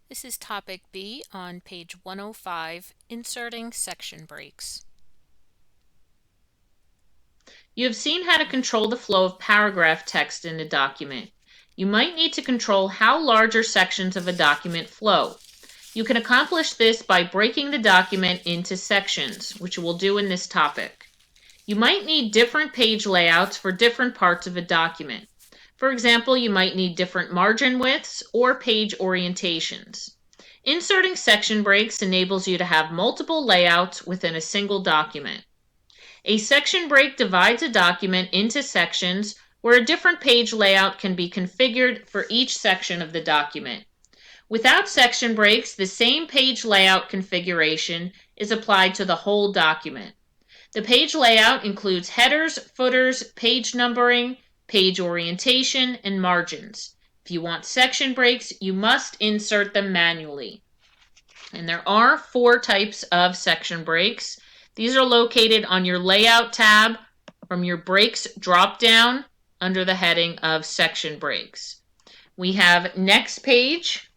This is topic B on page 105, inserting section breaks. You have seen how to control the flow of paragraph text in a document. You might need to control how larger sections of a document flow. You can accomplish this by breaking the document into sections, which we'll do in this topic. You might need different page layouts for different parts of a document. For example, you might need different margin widths or page orientations. Inserting section breaks enables you to have multiple layouts within a single document. A section break divides a document into sections where a different page layout can be configured for each section of the document. Without section breaks, the same page layout configuration is applied to the whole document. The page layout includes headers, footers, page numbering, page orientation, and margins. If you want section breaks, you must insert them manually. And there are 4 types of section breaks. These are located on your Layout tab from your Breaks drop-down under the heading of Section Breaks. We have Next Page,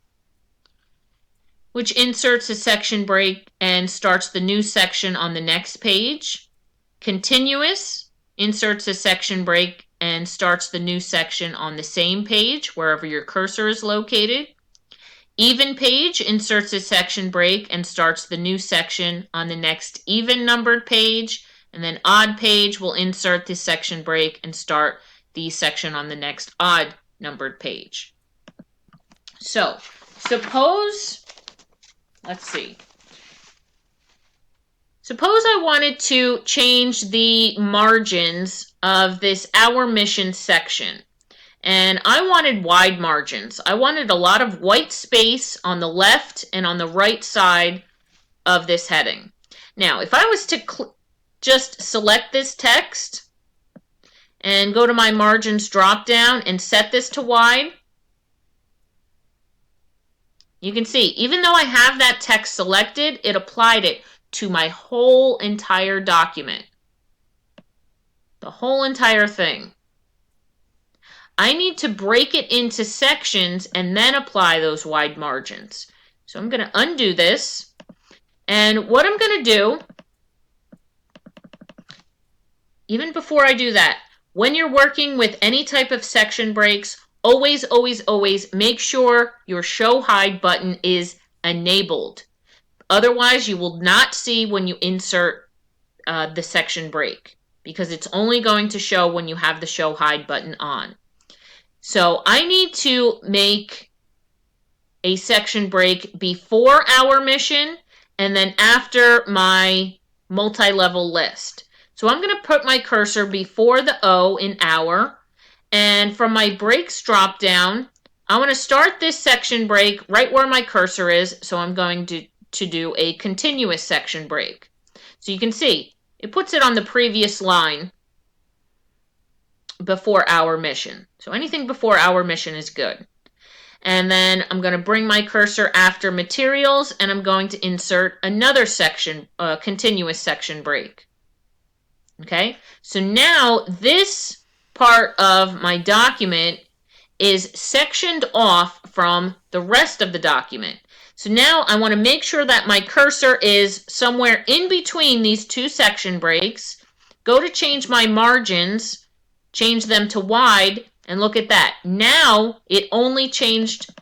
which inserts a section break and starts the new section on the next page. Continuous inserts a section break and starts the new section on the same page, wherever your cursor is located. Even page inserts a section break and starts the new section on the next even numbered page, and then odd page will insert the section break and start the section on the next odd numbered page. So, suppose I wanted to change the margins of this Our Mission section. And I wanted wide margins. I wanted a lot of white space on the left and on the right side of this heading. Now, if I was to just select this text and go to my margins drop down and set this to wide, you can see, even though I have that text selected, it applied it to my whole entire document. The whole entire thing. I need to break it into sections and then apply those wide margins. So I'm going to undo this. And what I'm going to do, even before I do that, when you're working with any type of section breaks, always, always, always make sure your Show Hide button is enabled. Otherwise, you will not see when you insert the section break, because it's only going to show when you have the Show Hide button on. So I need to make a section break before Our Mission and then after my multi-level list. So I'm going to put my cursor before the O in Our, and from my breaks drop down, I want to start this section break right where my cursor is, so I'm going to do a continuous section break. So you can see, it puts it on the previous line before Our Mission. So anything before Our Mission is good. And then I'm going to bring my cursor after materials, and I'm going to insert another section, continuous section break. Okay, so now this part of my document is sectioned off from the rest of the document. So now I want to make sure that my cursor is somewhere in between these 2 section breaks. Go to change my margins, change them to wide, and look at that. Now it only changed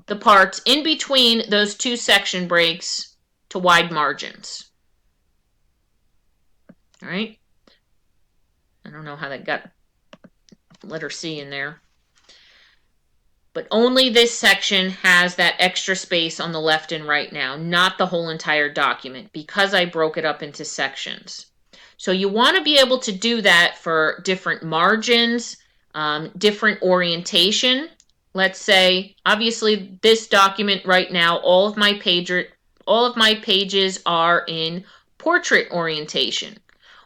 the parts in between those 2 section breaks to wide margins. All right. I don't know how that got letter C in there. But only this section has that extra space on the left and right now, not the whole entire document, because I broke it up into sections. So you want to be able to do that for different margins, different orientation. Let's say, obviously, this document right now, all of my pages are in portrait orientation.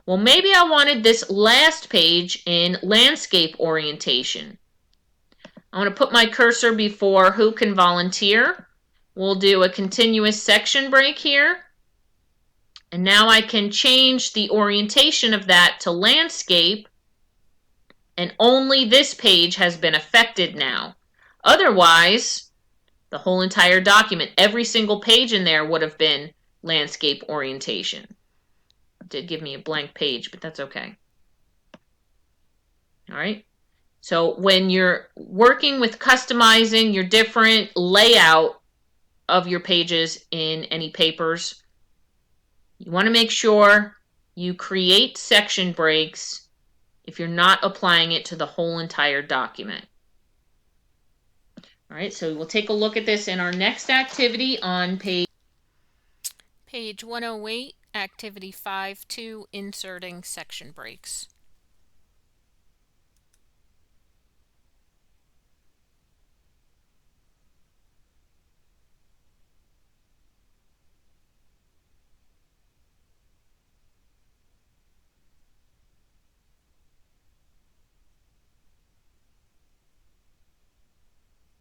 Well, maybe I wanted this last page in landscape orientation. I'm going to put my cursor before Who Can Volunteer. We'll do a continuous section break here. And now I can change the orientation of that to landscape, and only this page has been affected now. Otherwise, The whole entire document, every single page in there would have been landscape orientation. It did give me a blank page, but that's okay. All right. So when you're working with customizing your different layout of your pages in any papers, you want to make sure you create section breaks if you're not applying it to the whole entire document. All right, so we'll take a look at this in our next activity on page 108, Activity 5.2, Inserting Section Breaks.